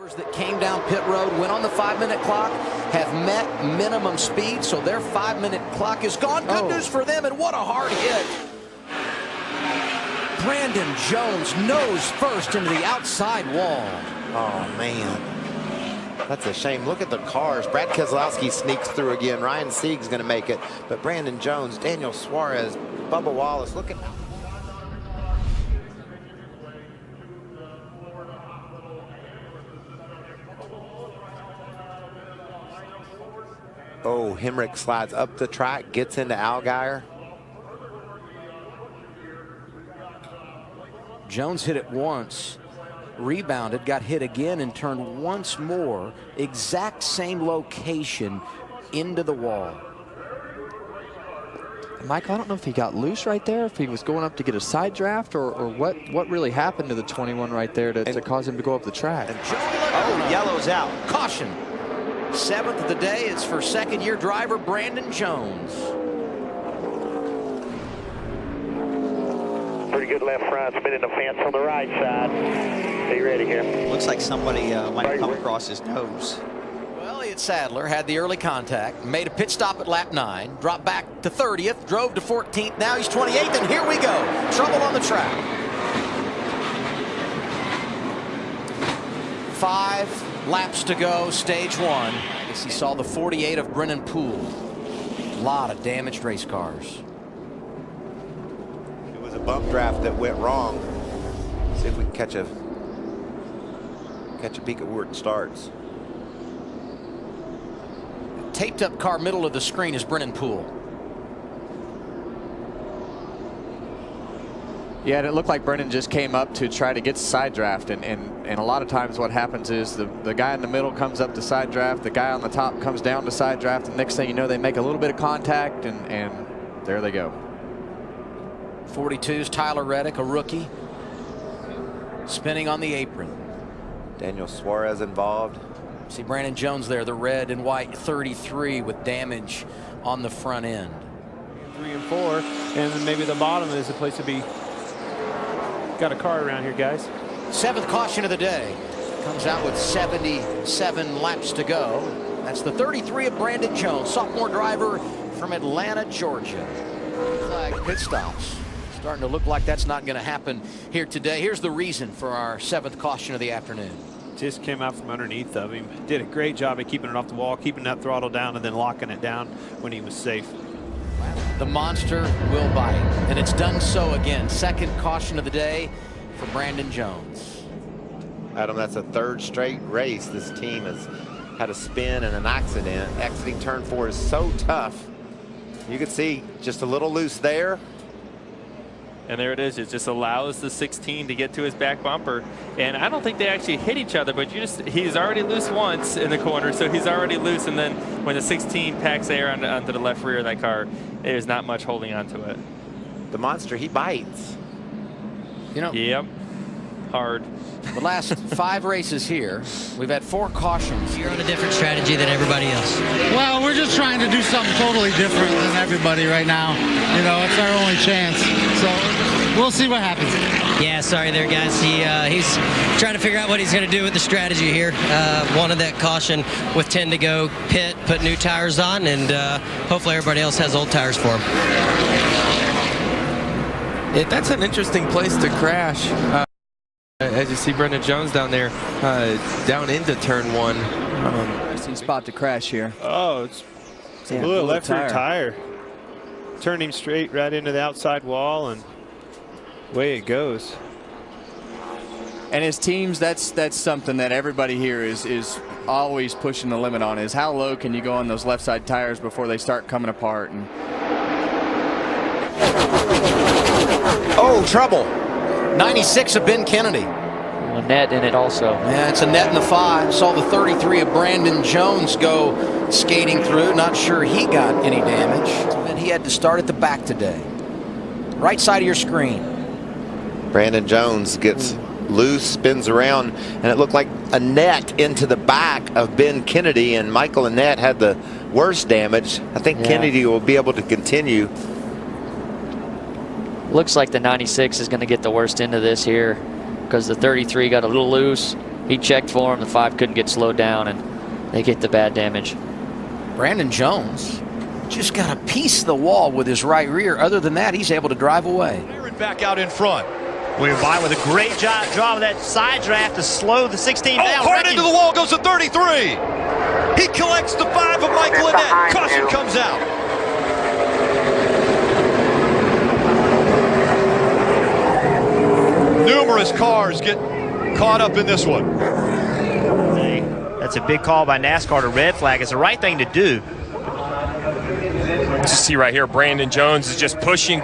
That came down pit road, went on the 5-minute clock, have met minimum speed, so their 5-minute clock is gone. Good news for them, and what a hard hit. Brandon Jones nose first into the outside wall. Oh, man. That's a shame. Look at the cars. Brad Keselowski sneaks through again. Ryan Sieg's going to make it. But Brandon Jones, Daniel Suarez, Bubba Wallace, look at... Oh, Hemrick slides up the track, gets into Allgaier. Jones hit it once, rebounded, got hit again, and turned once more. Exact same location into the wall. Michael, I don't know if he got loose right there, if he was going up to get a side draft, or what really happened to the 21 right there to cause him to go up the track. Oh, yellow's out. Caution. 7th of the day. It's for second-year driver Brandon Jones. Pretty good left front, spinning the fence on the right side. Be ready here. Looks like somebody might have come across his nose. Well, Elliott Sadler had the early contact, made a pit stop at lap 9, dropped back to 30th, drove to 14th. Now he's 28th, and here we go. Trouble on the track. 5 laps to go, stage 1. I guess he saw the 48 of Brennan Poole. A lot of damaged race cars. It was a bump draft that went wrong. See if we can catch a peek at where it starts. Taped up car middle of the screen is Brennan Poole. Yeah, and it looked like Brennan just came up to try to get side draft, and a lot of times what happens is the guy in the middle comes up to side draft, the guy on the top comes down to side draft, and next thing you know they make a little bit of contact, and there they go. 42's Tyler Reddick, a rookie, spinning on the apron. Daniel Suarez involved. See Brandon Jones there, the red and white 33 with damage on the front end. 3 and 4, and then maybe the bottom is the place to be. Got a car around here, guys. 7th caution of the day. Comes out with 77 laps to go. That's the 33 of Brandon Jones, sophomore driver from Atlanta, Georgia. Flag pit stops. Starting to look like that's not going to happen here today. Here's the reason for our 7th caution of the afternoon. Just came out from underneath of him. Did a great job of keeping it off the wall, keeping that throttle down, and then locking it down when he was safe. The monster will bite, and it's done so again. 2nd caution of the day for Brandon Jones. Adam, that's a 3rd straight race. This team has had a spin and an accident. Exiting turn 4 is so tough. You can see just a little loose there. And there it is. It just allows the 16 to get to his back bumper. And I don't think they actually hit each other, but he's already loose once in the corner, so he's already loose. And then when the 16 packs air onto the left rear of that car, there's not much holding onto it. The monster, he bites. You know, yep. Hard. The last 5 races here, we've had 4 cautions. You're on a different strategy than everybody else. Well, we're just trying to do something totally different than everybody right now. You know, it's our only chance. So we'll see what happens. Yeah, sorry there, guys. He's trying to figure out what he's going to do with the strategy here. Wanted that caution with 10 to go, pit, put new tires on, and hopefully everybody else has old tires for him. Yeah, that's an interesting place to crash. As you see Brandon Jones down there, down into turn 1. Interesting spot to crash here. Oh, it's blew a left rear tire. Turned him straight right into the outside wall, and away it goes. And his teams, that's something that everybody here is always pushing the limit on, is how low can you go on those left side tires before they start coming apart. And oh, trouble. 96 of Ben Kennedy. A net in it also. Yeah, it's a net in the 5. Saw the 33 of Brandon Jones go skating through. Not sure he got any damage. And he had to start at the back today. Right side of your screen. Brandon Jones gets loose, spins around, and it looked like a net into the back of Ben Kennedy, and Michael Annett had the worst damage. I think Kennedy will be able to continue. Looks like the 96 is going to get the worst end of this here because the 33 got a little loose, He checked for him. The 5 couldn't get slowed down, and they get the bad damage. Brandon Jones just got a piece of the wall with his right rear. Other than that, he's able to drive away. Back out in front. William Byron with a great job of that side draft to slow the 16 down. Hard into the wall goes the 33. He collects the 5 of Michael Annett. Caution comes out. Numerous cars get caught up in this one. That's a big call by NASCAR to red flag. It's the right thing to do. You see right here, Brandon Jones is just pushing,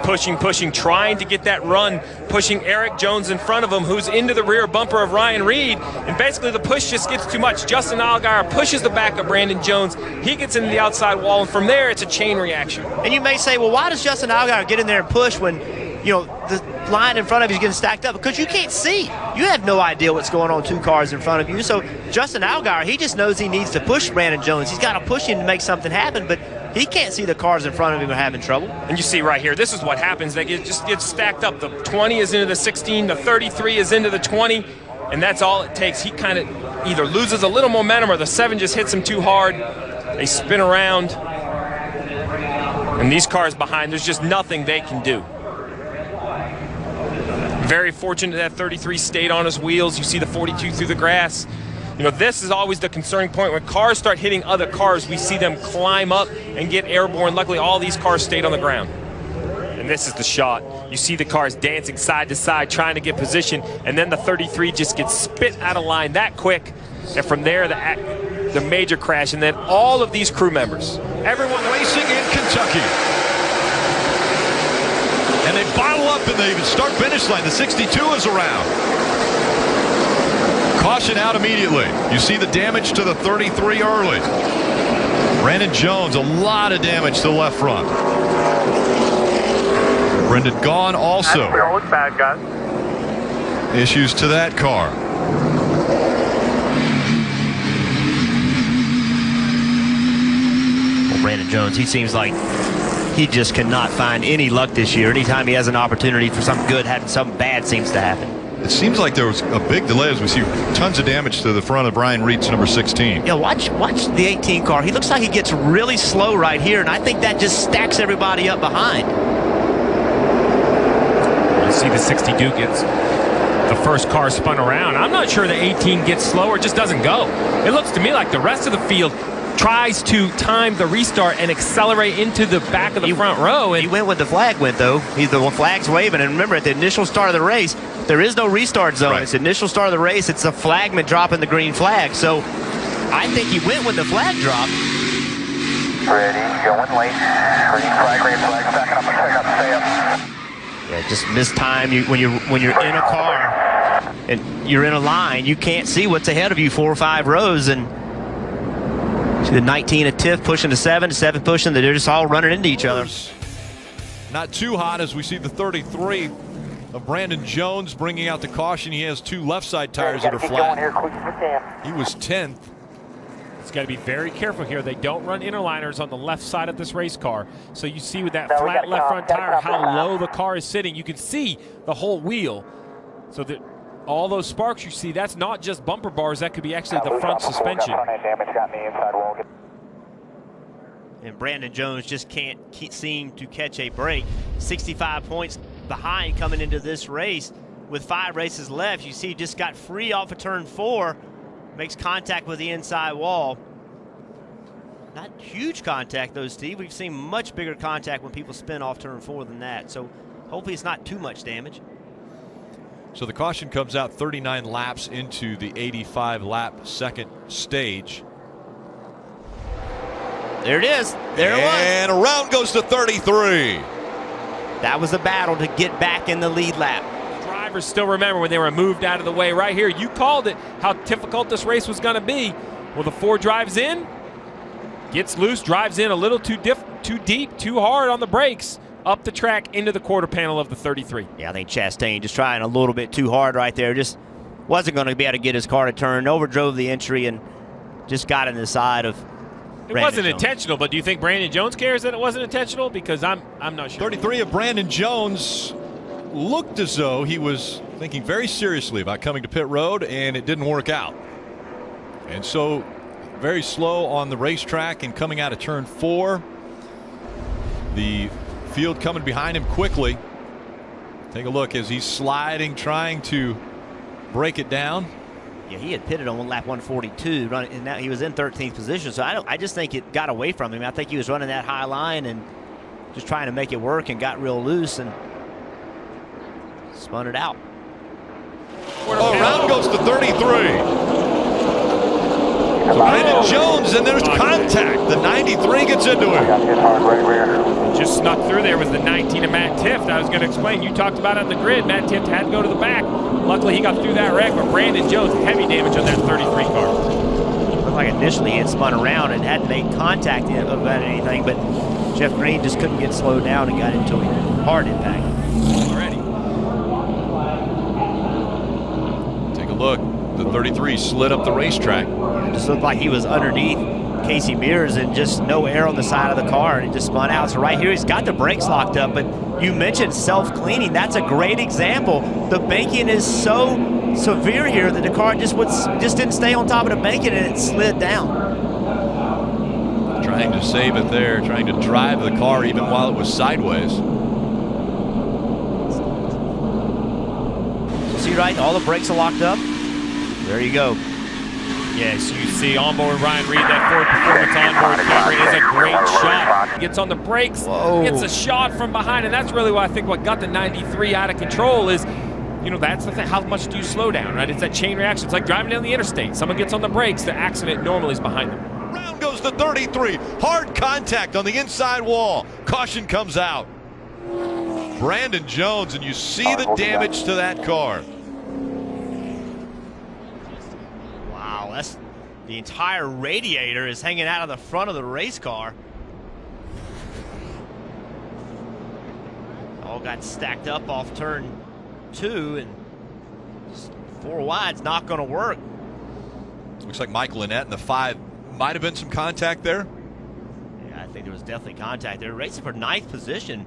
trying to get that run, pushing Eric Jones in front of him, who's into the rear bumper of Ryan Reed, and basically the push just gets too much. Justin Allgaier pushes the back of Brandon Jones. He gets into the outside wall, and from there, it's a chain reaction. And you may say, well, why does Justin Allgaier get in there and push when, you know, the line in front of you is getting stacked up? Because you can't see. You have no idea what's going on 2 cars in front of you. So Justin Allgaier, he just knows he needs to push Brandon Jones. He's got to push him to make something happen, but he can't see the cars in front of him are having trouble. And you see right here, this is what happens. They just get stacked up. The 20 is into the 16, the 33 is into the 20, and that's all it takes. He kind of either loses a little momentum or the 7 just hits him too hard. They spin around. And these cars behind, there's just nothing they can do. Very fortunate that 33 stayed on his wheels. You see the 42 through the grass. You know, this is always the concerning point. When cars start hitting other cars, we see them climb up and get airborne. Luckily, all these cars stayed on the ground. And this is the shot. You see the cars dancing side to side, trying to get position, and then the 33 just gets spit out of line that quick. And from there, the major crash, and then all of these crew members. Everyone racing in Kentucky. And they bottle up in the start-finish line. The 62 is around. Caution out immediately. You see the damage to the 33 early. Brandon Jones, a lot of damage to the left front. Brendan Gaughan also. Bad, guys. Issues to that car. Well, Brandon Jones, he seems like he just cannot find any luck this year. Anytime he has an opportunity for something good, having something bad seems to happen. It seems like there was a big delay as we see tons of damage to the front of Brian Reed's number 16. Yeah, watch the 18 car. He looks like he gets really slow right here, and I think that just stacks everybody up behind. You see the 62 gets the first car spun around. I'm not sure the 18 gets slower, just doesn't go. It looks to me like the rest of the field tries to time the restart and accelerate into the back of the front row. And he went when the flag went, though. The flag's waving, and remember, at the initial start of the race, there is no restart zone. Right. It's the initial start of the race. It's the flagman dropping the green flag. So I think he went when the flag dropped. Ready, going late. Green flag, backing up, stay up. Yeah, just mistime. When you're in a car and you're in a line, you can't see what's ahead of you 4 or 5 rows, and see the 19 at Tiff pushing the 7 pushing. They're just all running into each other. Not too hot as we see the 33 of Brandon Jones bringing out the caution. He has 2 left side tires that are flat. He was 10th. It's got to be very careful here. They don't run interliners on the left side of this race car. So you see with that flat left front tire how low the car is sitting. You can see the whole wheel. So that all those sparks you see, that's not just bumper bars. That could be actually the front suspension. And Brandon Jones just can't seem to catch a break. 65 points behind coming into this race with 5 races left. You see, just got free off of turn 4, makes contact with the inside wall. Not huge contact though, Steve. We've seen much bigger contact when people spin off turn 4 than that. So hopefully it's not too much damage. So the caution comes out 39 laps into the 85 lap second stage. There it is. There it was. And around goes the 33. That was a battle to get back in the lead lap. Drivers still remember when they were moved out of the way right here. You called it, how difficult this race was going to be. Well, the 4 drives in, gets loose, drives in a little too deep, too hard on the brakes, up the track into the quarter panel of the 33. Yeah, I think Chastain just trying a little bit too hard right there. Just wasn't going to be able to get his car to turn. Overdrove the entry and just got in the side of It wasn't intentional, but do you think Brandon Jones cares that it wasn't intentional? Because I'm not sure. 33 of Brandon Jones looked as though he was thinking very seriously about coming to pit road, and it didn't work out. And so very slow on the racetrack and coming out of turn 4. The field coming behind him quickly. Take a look as he's sliding, trying to break it down. Yeah, he had pitted on lap 142, and now he was in 13th position. So I just think it got away from him. I think he was running that high line and just trying to make it work, and got real loose and spun it out. Oh, round goes to 33. So Brandon Jones, and there's contact. The 93 gets into him. Just snuck through there was the 19 of Matt Tifft. I was going to explain. You talked about it on the grid. Matt Tifft had to go to the back. Luckily, he got through that wreck, but Brandon Jones, heavy damage on that 33 car. Looked like initially he had spun around and hadn't made contact about anything, but Jeff Green just couldn't get slowed down and got into a hard impact. Already. Take a look. The 33 slid up the racetrack. It just looked like he was underneath Casey Mears and just no air on the side of the car, and it just spun out. So right here, he's got the brakes locked up, but you mentioned self-cleaning. That's a great example. The banking is so severe here that the car just didn't stay on top of the banking, and it slid down. Trying to save it there, trying to drive the car even while it was sideways. See, right, all the brakes are locked up. There you go. Yes, you see onboard Ryan Reed, that Ford Performance onboard camera is a great shot. Gets on the brakes, gets a shot from behind, and that's really what I think what got the 93 out of control is, you know, that's the thing. How much do you slow down, right? It's that chain reaction. It's like driving down the interstate. Someone gets on the brakes, the accident normally is behind them. Round goes to 33. Hard contact on the inside wall. Caution comes out. Brandon Jones, and you see the damage to that car. Wow, that's the entire radiator is hanging out of the front of the race car. All got stacked up off turn 2, and 4 wide's not going to work. Looks like Michael Annett in the 5 might have been some contact there. Yeah, I think there was definitely contact there. Racing for 9th position.